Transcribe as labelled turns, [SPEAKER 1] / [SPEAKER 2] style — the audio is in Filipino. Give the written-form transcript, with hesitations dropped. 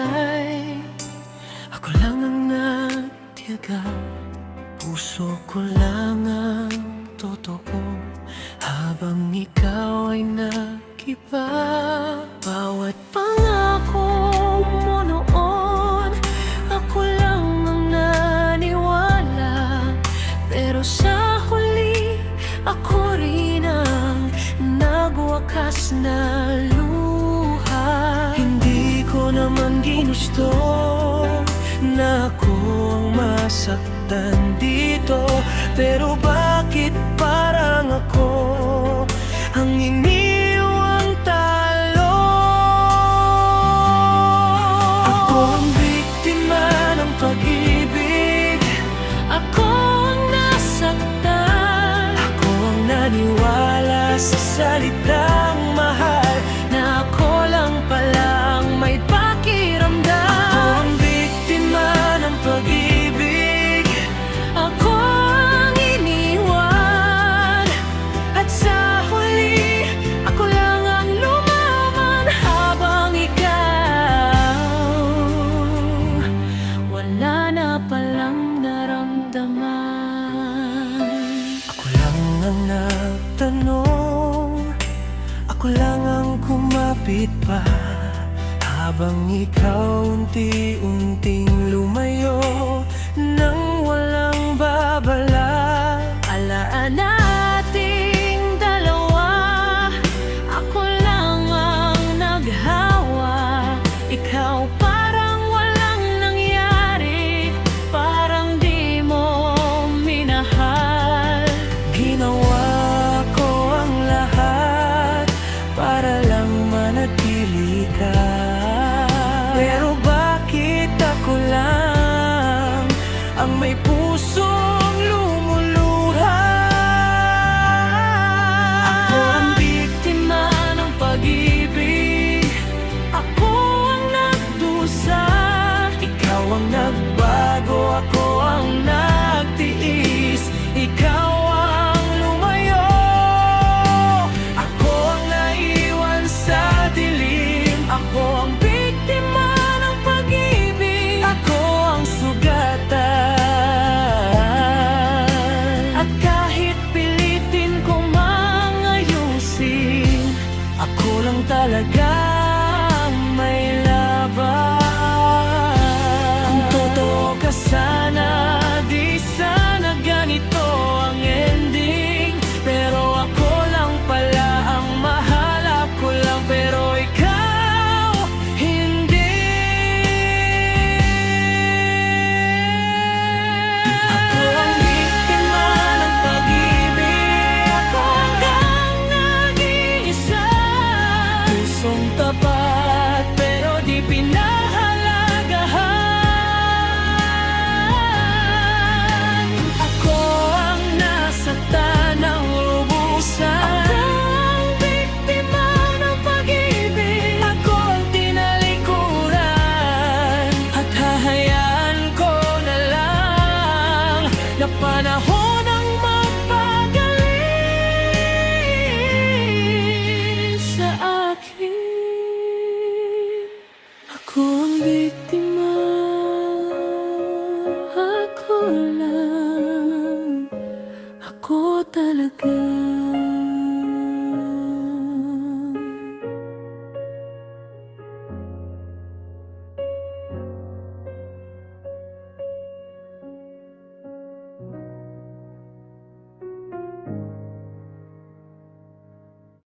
[SPEAKER 1] buhay. Ako lang ang nagtiyaga, puso ko lang ang totoo, habang ikaw ay nag-iba. Bawat pangako mo noon, ako lang ang naniwala, pero sa huli, ako rin ang nagwakas na luha. Hindi ko naman ginusto na ako ang masaktan dito, pero bakit parang ako ang iniwang talo? Ako ang biktima ng pag-ibig, ako ang nasaktan, ako ang naniwala sa salitang mahal, na ako lang palang may pakiramdam. Ako ang biktima ng pag-ibig, ako ang iniwan, at sa huli, ako lang ang lumaban, habang ikaw wala na palang naramdaman. Ako lang ang nagtanong, ako lang ang kumapit pa, habang ikaw unti-unting lumayo nang walang babala. Alaan nating dalawa, ako lang ang naghawa, ikaw parang walang nangyari, parang di mo minahal. Ginawa ko ang lahat para lang manatili ka, pero bakit ako lang ang may pusong lumuluha? Ako ang biktima ng pag-ibig, ako ang nagdusa, ikaw ang nagbago, ako ang nagtiis, ikaw ang lumayo, ako ang naiwan sa dilim. Ako ang biktima ng pag-ibig, ako ang sugatan, at kahit pilitin ko mang ayusin, ako lang talagang may laban. Kung totoo ka sana, di sana ganito ang ending, pero ako lang pala ang mahal, ako lang, pero ikaw hindi. Ako ang biktima ng pag-ibig, ako ang nag-iisa, pusong tapat pero di pinahalagahan. Ako ang nasaktan ng lubusan, ako ang biktima ng pag-ibig, ako ang tinalikuran, at hahayaan ko na lang na panahon ang magpagaling sa akin. Ako ang biktima, ako lang, ako talaga.